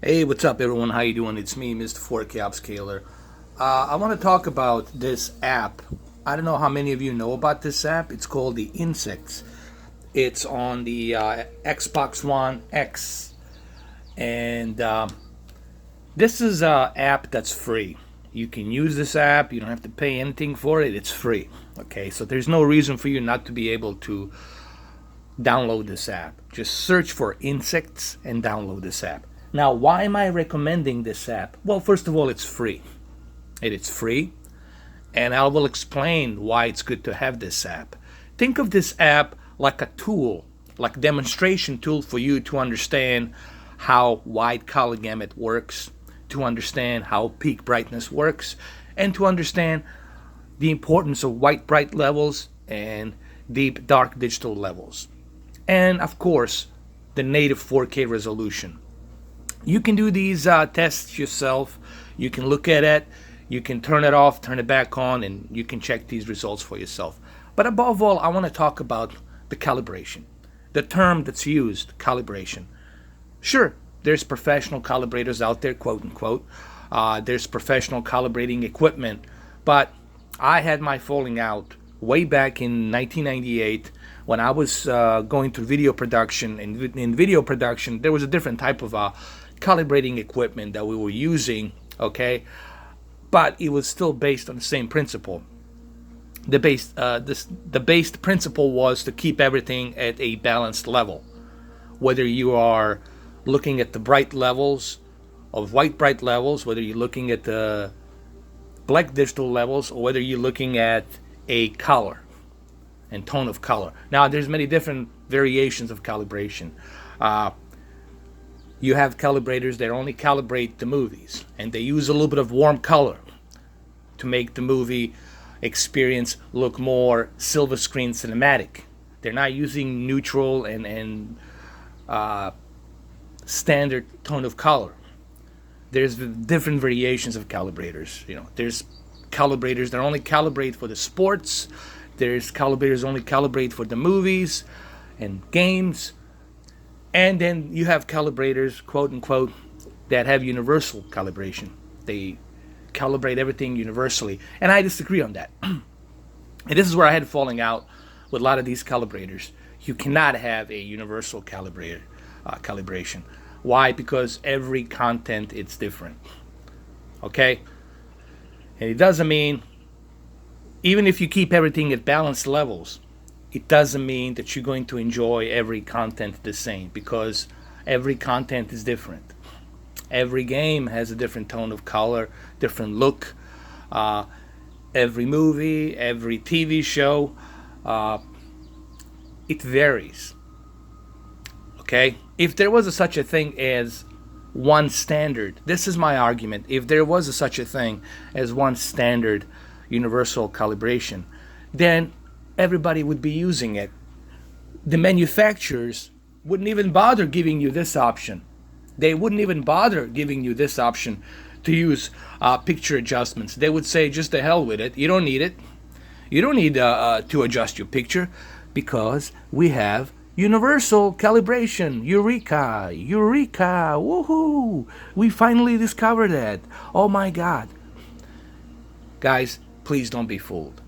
Hey, what's up, everyone? How you doing? It's me, Mr. 4K Upscaler. I want to talk about this app. I don't know how many of you know about this app. It's called the Insects. It's on the Xbox One X, and this is an app that's free. You can use this app. You don't have to pay anything for it. It's free. Okay, so there's no reason for you not to be able to download this app. Just search for Insects and download this app. Now, why am I recommending this app? Well, first of all, it's free. It's free, and I will explain why it's good to have this app. Think of this app like a tool, like a demonstration tool for you to understand how wide color gamut works, to understand how peak brightness works, and to understand the importance of white bright levels and deep dark digital levels. And of course, the native 4K resolution. You can do these tests yourself. You can look at it, you can turn it off, turn it back on, and you can check these results for yourself. But above all, I want to talk about the calibration, the term that's used, calibration. Sure, there's professional calibrators out there, quote unquote. There's professional calibrating equipment, but I had my falling out way back in 1998 when I was going through video production. In video production, there was a different type of calibrating equipment that we were using, okay? But it was still based on the same principle. The base principle was to keep everything at a balanced level. Whether you are looking at the bright levels of white bright levels, whether you're looking at the black digital levels, or whether you're looking at a color and tone of color. Now, there's many different variations of calibration. You have calibrators that only calibrate the movies, and they use a little bit of warm color to make the movie experience look more silver screen cinematic. They're not using neutral and standard tone of color. There's different variations of calibrators. There's calibrators that only calibrate for the sports. There's calibrators only calibrate for the movies and games. And then you have calibrators, quote unquote, that have universal calibration. They calibrate everything universally. And I disagree on that. And this is where I had falling out with a lot of these calibrators. You cannot have a universal calibration. Why? Because every content is different. Okay? And it doesn't mean, even if you keep everything at balanced levels, it doesn't mean that you're going to enjoy every content the same, because every content is different. Every game has a different tone of color, different look. Every movie, every TV show, it varies. Okay? If there was such a thing as one standard, this is my argument. If there was such a thing as one standard universal calibration, then everybody would be using it. The manufacturers wouldn't even bother giving you this option. They wouldn't even bother giving you this option to use picture adjustments. They would say, just the hell with it. You don't need it. You don't need to adjust your picture, because we have universal calibration. Eureka! Eureka! Woohoo! We finally discovered that. Oh my God. Guys, please don't be fooled.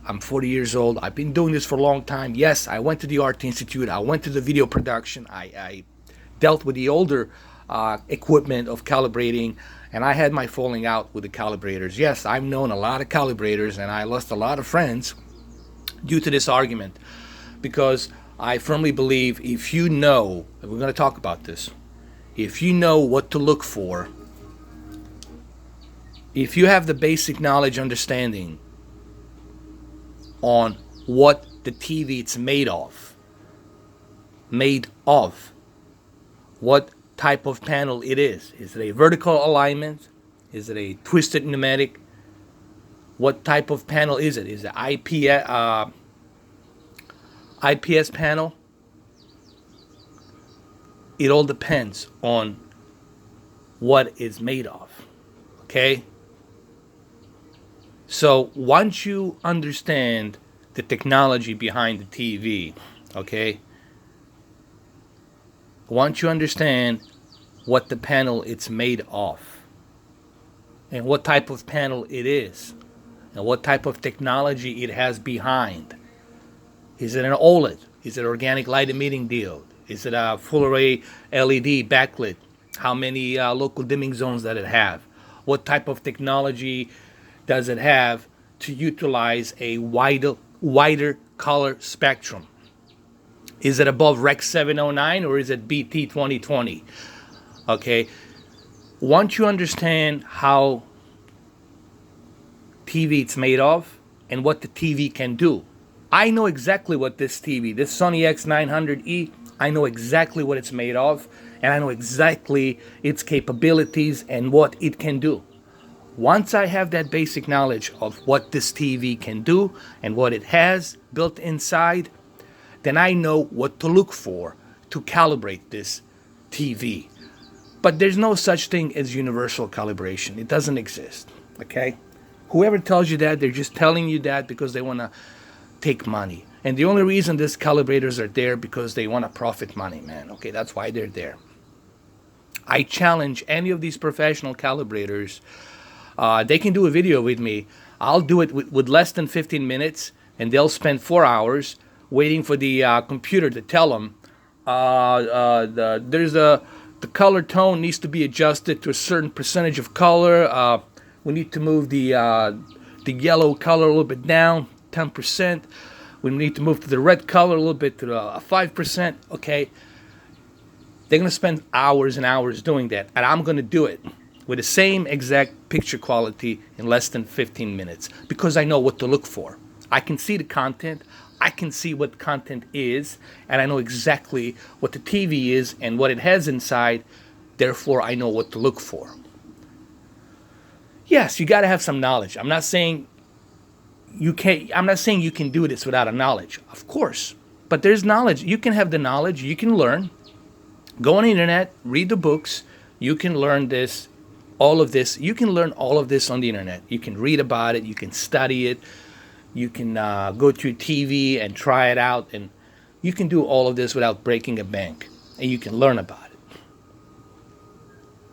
I'm 40 years old. I've been doing this for a long time. Yes, I went to the Art Institute. I went to the video production. I dealt with the older equipment of calibrating, and I had my falling out with the calibrators. Yes, I've known a lot of calibrators, and I lost a lot of friends due to this argument, because I firmly believe if you know, and we're going to talk about this, if you know what to look for, if you have the basic knowledge, understanding on what the TV it's made of, what type of panel it is. Is it a vertical alignment? Is it a twisted pneumatic? What type of panel is it? Is it IPS panel? It all depends on what it's made of. Okay? So once you understand the technology behind the TV, okay, once you understand what the panel it's made of, and what type of panel it is, and what type of technology it has behind. Is it an OLED? Is it organic light emitting diode? Is it a full array LED backlit? How many local dimming zones does it have? What type of technology does it have to utilize a wider color spectrum? Is it above Rec 709 or is it BT 2020? Okay. Once you understand how TV it's made of and what the TV can do, I know exactly what this TV, this Sony X900E, I know exactly what it's made of, and I know exactly its capabilities and what it can do. Once I have that basic knowledge of what this TV can do and what it has built inside, then I know what to look for to calibrate this TV. But there's no such thing as universal calibration. It doesn't exist, okay? Whoever tells you that, they're just telling you that because they want to take money. And the only reason these calibrators are there because they want to profit money, man. Okay, that's why they're there. I challenge any of these professional calibrators. They can do a video with me. I'll do it with less than 15 minutes, and they'll spend 4 hours waiting for the computer to tell them the color tone needs to be adjusted to a certain percentage of color. We need to move the yellow color a little bit down, 10%. We need to move to the red color a little bit to 5%. Okay. They're going to spend hours and hours doing that. And I'm going to do it with the same exact picture quality in less than 15 minutes because I know what to look for. I can see the content. I can see what content is. And I know exactly what the TV is and what it has inside. Therefore, I know what to look for. Yes, you got to have some knowledge. I'm not saying you can do this without a knowledge. Of course. But there's knowledge. You can have the knowledge. You can learn. Go on the internet. Read the books. You can learn this. All of this. You can learn all of this on the internet. You can read about it. You can study it. You can go to your TV and try it out. And you can do all of this without breaking a bank. And you can learn about it.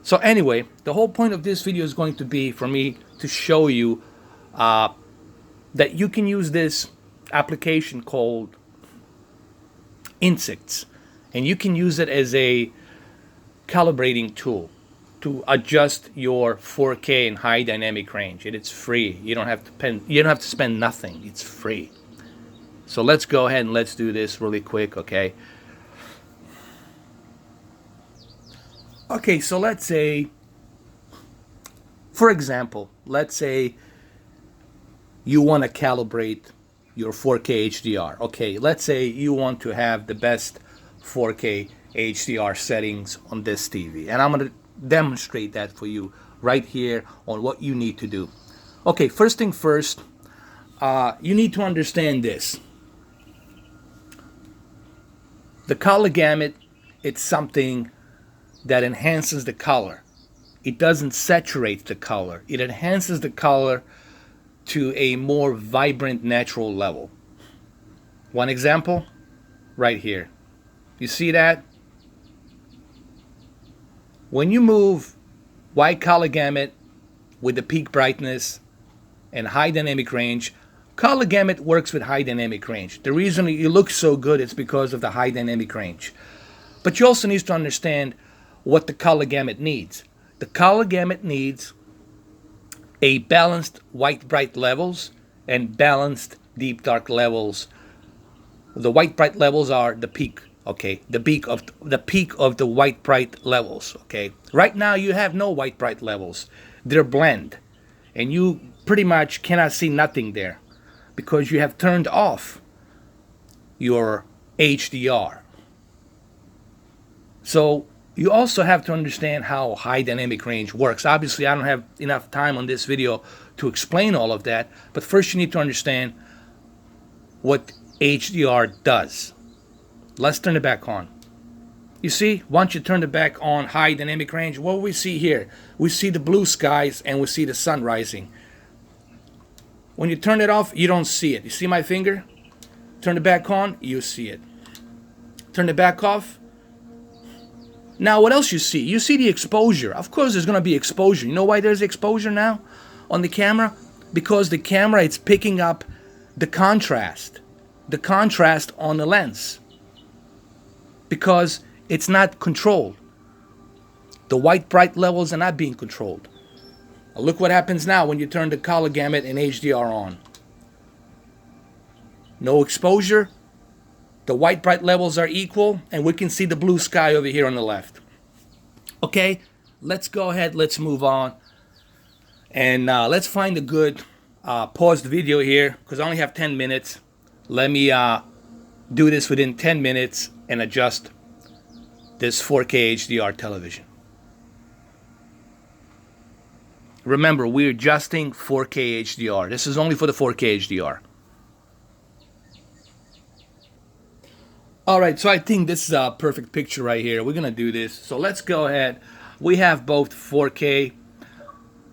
So anyway, the whole point of this video is going to be for me to show you that you can use this application called Insects, and you can use it as a calibrating tool to adjust your 4K and high dynamic range. And it's free. You don't have to spend nothing. It's free. So let's go ahead and let's do this really quick, okay? Okay, so let's say, for example, let's say you want to calibrate your 4K HDR. Okay, let's say you want to have the best 4K HDR settings on this TV. And I'm going to demonstrate that for you right here on what you need to do. Okay, first thing first, you need to understand this. The color gamut, it's something that enhances the color. It doesn't saturate the color. It enhances the color to a more vibrant, natural level. One example, right here. You see that? When you move wide color gamut with the peak brightness and high dynamic range, color gamut works with high dynamic range. The reason it looks so good is because of the high dynamic range. But you also need to understand what the color gamut needs. The color gamut needs a balanced white bright levels and balanced deep dark levels. The white bright levels are the peak, okay? The peak of the white bright levels, okay? Right now you have no white bright levels. They're blend. And you pretty much cannot see nothing there because you have turned off your HDR. So you also have to understand how high dynamic range works. Obviously, I don't have enough time on this video to explain all of that, but first you need to understand what HDR does. Let's turn it back on. You see, once you turn it back on high dynamic range, what we see here? We see the blue skies and we see the sun rising. When you turn it off, you don't see it. You see my finger? Turn it back on, you see it. Turn it back off, Now, what else you see? You see the exposure. Of course, there's going to be exposure. You know why there's exposure now on the camera? Because the camera, it's picking up the contrast on the lens. Because it's not controlled. The white bright levels are not being controlled. Now, look what happens now when you turn the color gamut and HDR on. No exposure. The white bright levels are equal, and we can see the blue sky over here on the left. Okay, let's go ahead, let's move on. And let's find a good paused video here, because I only have 10 minutes. Let me do this within 10 minutes and adjust this 4K HDR television. Remember, we're adjusting 4K HDR. This is only for the 4K HDR. All right, so I think this is a perfect picture right here. We're gonna do this. So let's go ahead. We have both 4K,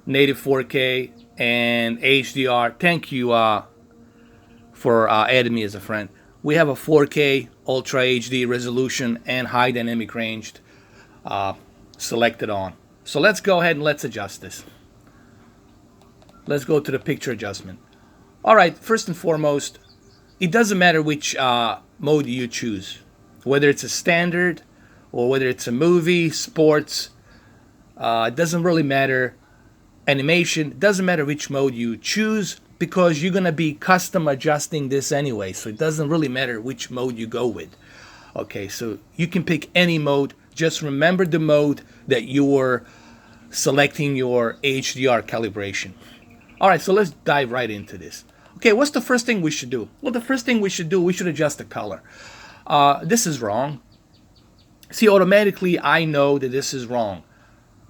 native 4K, and HDR. Thank you for adding me as a friend. We have a 4K Ultra HD resolution and high dynamic range selected on. So let's go ahead and let's adjust this. Let's go to the picture adjustment. All right, first and foremost, it doesn't matter which mode you choose, whether it's a standard or whether it's a movie, sports, it doesn't really matter. Animation, it doesn't matter which mode you choose, because you're gonna be custom adjusting this anyway, so it doesn't really matter which mode you go with. Okay, so you can pick any mode. Just remember the mode that you were selecting your HDR calibration. All right, so let's dive right into this. Okay, what's the first thing we should do? Well, the first thing we should do, we should adjust the color. This is wrong. See, automatically I know that this is wrong.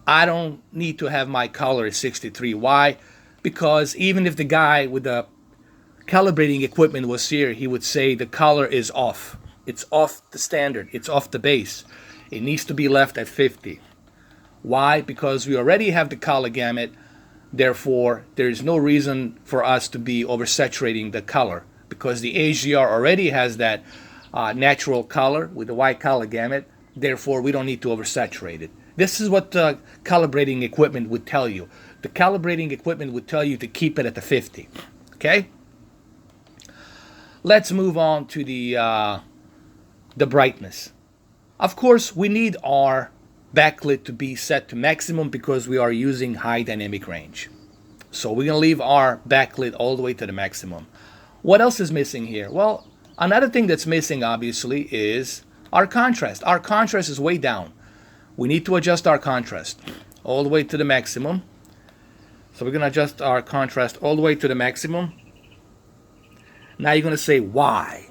I don't need to have my color at 63. Why? Because even if the guy with the calibrating equipment was here, he would say the color is off. It's off the standard. It's off the base. It needs to be left at 50. Why? Because we already have the color gamut. Therefore, there is no reason for us to be oversaturating the color, because the HDR already has that natural color with the white color gamut. Therefore, we don't need to oversaturate it. This is what the calibrating equipment would tell you. The calibrating equipment would tell you to keep it at the 50. Okay? Let's move on to the brightness. Of course, we need our backlit to be set to maximum because we are using high dynamic range. So we're going to leave our backlit all the way to the maximum. What else is missing here? Well, another thing that's missing, obviously, is our contrast. Our contrast is way down. We need to adjust our contrast all the way to the maximum. So we're going to adjust our contrast all the way to the maximum. Now you're going to say, why?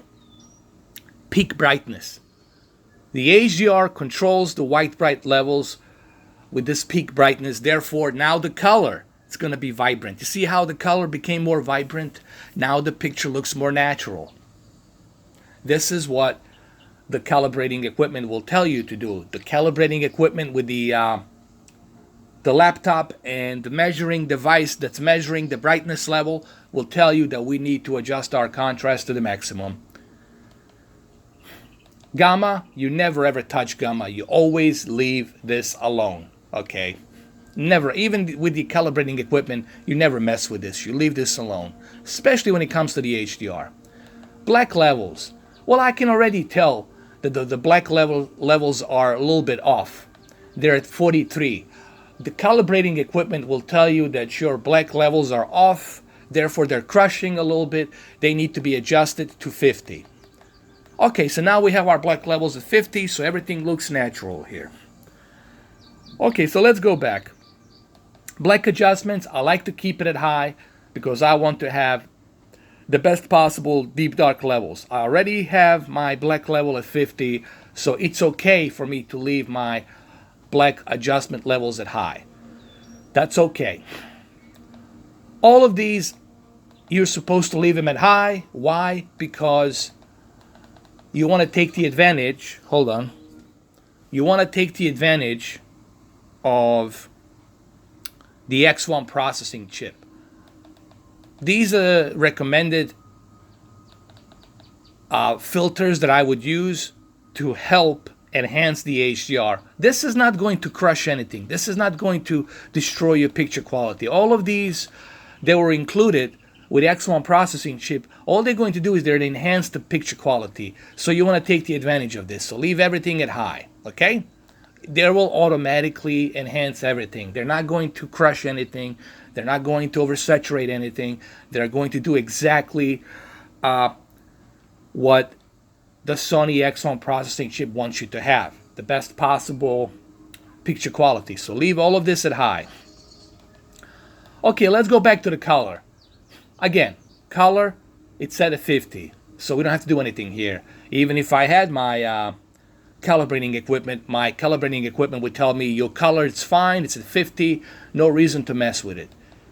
Peak brightness. The HDR controls the white bright levels with this peak brightness. Therefore, now the color is going to be vibrant. You see how the color became more vibrant? Now the picture looks more natural. This is what the calibrating equipment will tell you to do. The calibrating equipment with the laptop and the measuring device that's measuring the brightness level will tell you that we need to adjust our contrast to the maximum. Gamma, you never ever touch gamma. You always leave this alone, okay? Never, even with the calibrating equipment, you never mess with this. You leave this alone, especially when it comes to the HDR. Black levels. Well, I can already tell that the black levels are a little bit off. They're at 43. The calibrating equipment will tell you that your black levels are off, therefore they're crushing a little bit. They need to be adjusted to 50. Okay, so now we have our black levels at 50, so everything looks natural here. Okay, so let's go back. Black adjustments, I like to keep it at high because I want to have the best possible deep dark levels. I already have my black level at 50, so it's okay for me to leave my black adjustment levels at high. That's okay. All of these, you're supposed to leave them at high. Why? Because you want to take the advantage, hold on, you want to take the advantage of the X1 processing chip. These are recommended filters that I would use to help enhance the HDR. This is not going to crush anything. This is not going to destroy your picture quality. All of these, they were included with the X1 processing chip. All they're going to do is they're to enhance the picture quality. So you want to take the advantage of this. So leave everything at high, okay? They will automatically enhance everything. They're not going to crush anything. They're not going to oversaturate anything. They're going to do exactly what the Sony X1 processing chip wants you to have. The best possible picture quality. So leave all of this at high. Okay, let's go back to the color. Again, color, it's set at 50. So we don't have to do anything here. Even if I had my calibrating equipment, my calibrating equipment would tell me your color is fine, it's at 50, no reason to mess with it.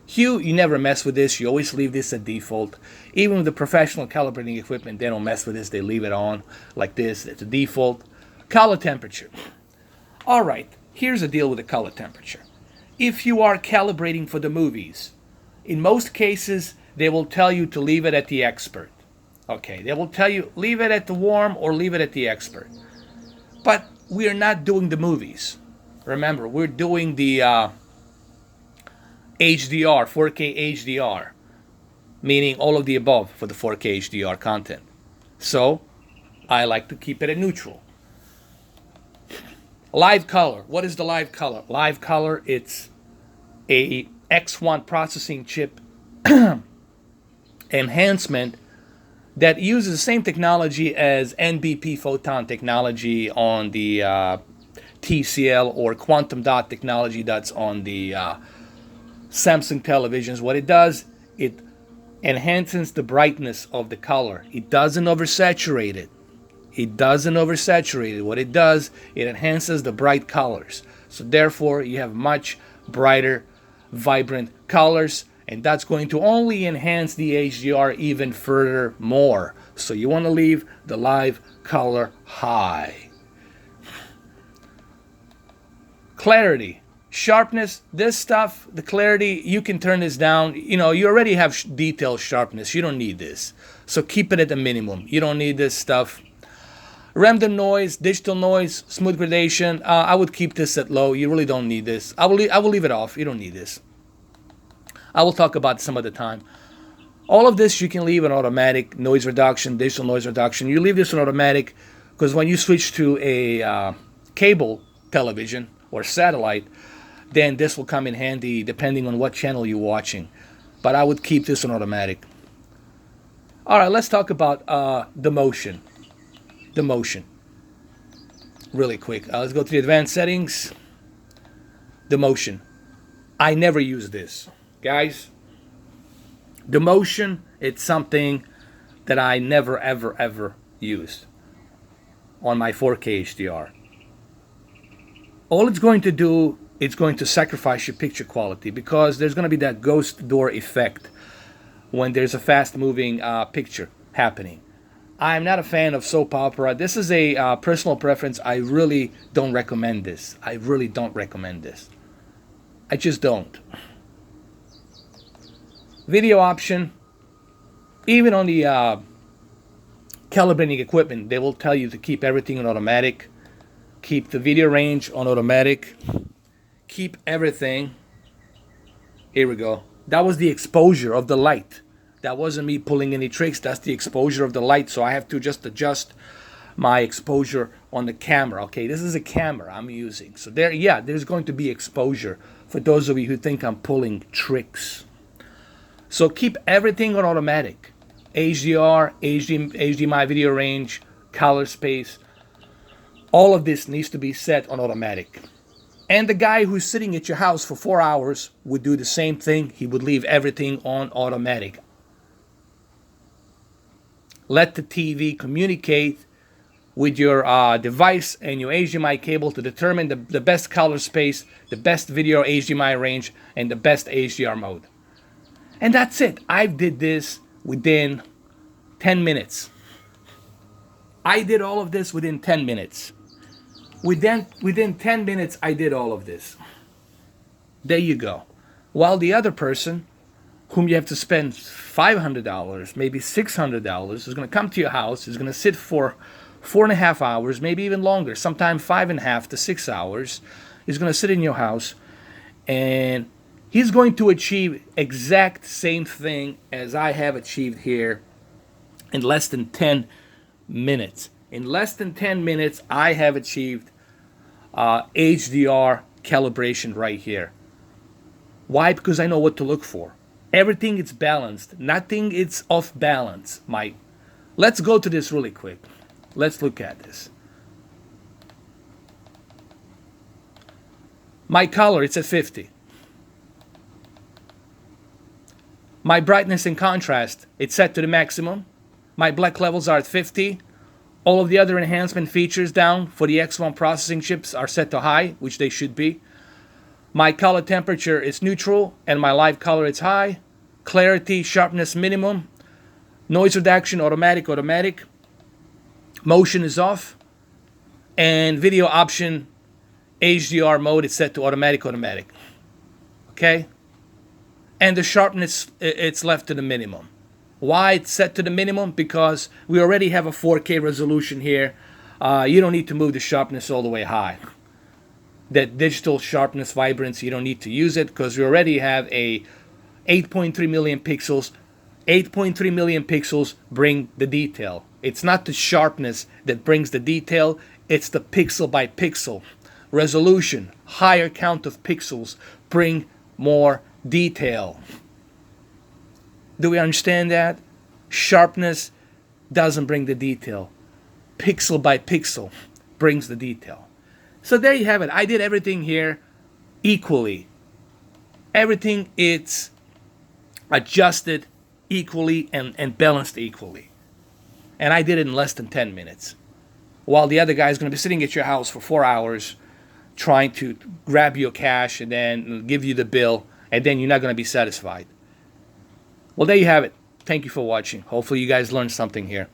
Hue, you never mess with this, you always leave this at default. Even with the professional calibrating equipment, they don't mess with this, they leave it on like this, it's a default. Color temperature. Alright, here's the deal with the color temperature. If you are calibrating for the movies, in most cases, they will tell you to leave it at the expert. Okay, they will tell you leave it at the warm or leave it at the expert. But we are not doing the movies. Remember, we're doing the HDR, 4K HDR, meaning all of the above for the 4K HDR content. So, I like to keep it at neutral. Live color. What is the live color? Live color, it's a X1 processing chip enhancement that uses the same technology as NBP photon technology on the TCL or quantum dot technology that's on the Samsung televisions. What it does, it enhances the brightness of the color. It doesn't oversaturate it. It doesn't oversaturate it. What it does, it enhances the bright colors. So therefore, you have much brighter, vibrant colors, and that's going to only enhance the HDR even further more. So you want to leave the live color high. Clarity. Sharpness, this stuff, the clarity, you can turn this down. You know, you already have detail sharpness. You don't need this. So keep it at the minimum. You don't need this stuff. Random noise, digital noise, smooth gradation, I would keep this at low. You really don't need this. I will leave it off. You don't need this. I will talk about some other time. All of this you can leave on automatic. Noise reduction, digital noise reduction. You leave this on automatic because when you switch to a cable television or satellite, then this will come in handy depending on what channel you're watching. But I would keep this on automatic. All right, let's talk about the motion. The motion. Really quick. Let's go to the advanced settings. The motion. I never use this. Guys, the motion, it's something that I never, ever, ever used on my 4K HDR. All it's going to do, it's going to sacrifice your picture quality because there's going to be that ghost door effect when there's a fast-moving picture happening. I'm not a fan of soap opera. This is a personal preference. I really don't recommend this. I really don't recommend this. I just don't. Video option, even on the calibrating equipment, they will tell you to keep everything on automatic. Keep the video range on automatic. Keep everything. Here we go. That was the exposure of the light. That wasn't me pulling any tricks. That's the exposure of the light. So I have to just adjust my exposure on the camera. Okay, this is a camera I'm using. So there, yeah, there's going to be exposure for those of you who think I'm pulling tricks. So keep everything on automatic. HDR, HDMI video range, color space. All of this needs to be set on automatic. And the guy who's sitting at your house for 4 hours would do the same thing. He would leave everything on automatic. Let the TV communicate with your device and your HDMI cable to determine the best color space, the best video HDMI range, and the best HDR mode. And that's it. I did this within 10 minutes. I did all of this within 10 minutes. Within 10 minutes, I did all of this. There you go. While the other person, whom you have to spend $500, maybe $600, is going to come to your house, is going to sit for 4.5 hours, maybe even longer, sometimes 5.5 to 6 hours. He's going to sit in your house, and he's going to achieve exact same thing as I have achieved here in less than 10 minutes. In less than 10 minutes, I have achieved HDR calibration right here. Why? Because I know what to look for. Everything is balanced. Nothing is off balance. Let's go to this really quick. Let's look at this. My color, it's at 50. My brightness and contrast, it's set to the maximum. My black levels are at 50. All of the other enhancement features down for the X1 processing chips are set to high, which they should be. My color temperature is neutral, and my live color is high. Clarity, sharpness minimum. Noise reduction, automatic. Motion is off. And video option, HDR mode is set to automatic. Okay? And the sharpness, it's left to the minimum. Why it's set to the minimum? Because we already have a 4K resolution here. You don't need to move the sharpness all the way high. That digital sharpness vibrance, you don't need to use it because we already have a 8.3 million pixels. 8.3 million pixels bring the detail. It's not the sharpness that brings the detail, it's the pixel by pixel. Resolution, higher count of pixels bring more detail. Do we understand that? Sharpness doesn't bring the detail. Pixel by pixel brings the detail. So there you have it. I did everything here equally. Everything is adjusted equally and balanced equally. And I did it in less than 10 minutes. While the other guy is going to be sitting at your house for 4 hours trying to grab your cash and then give you the bill, and then you're not going to be satisfied. Well, there you have it. Thank you for watching. Hopefully you guys learned something here.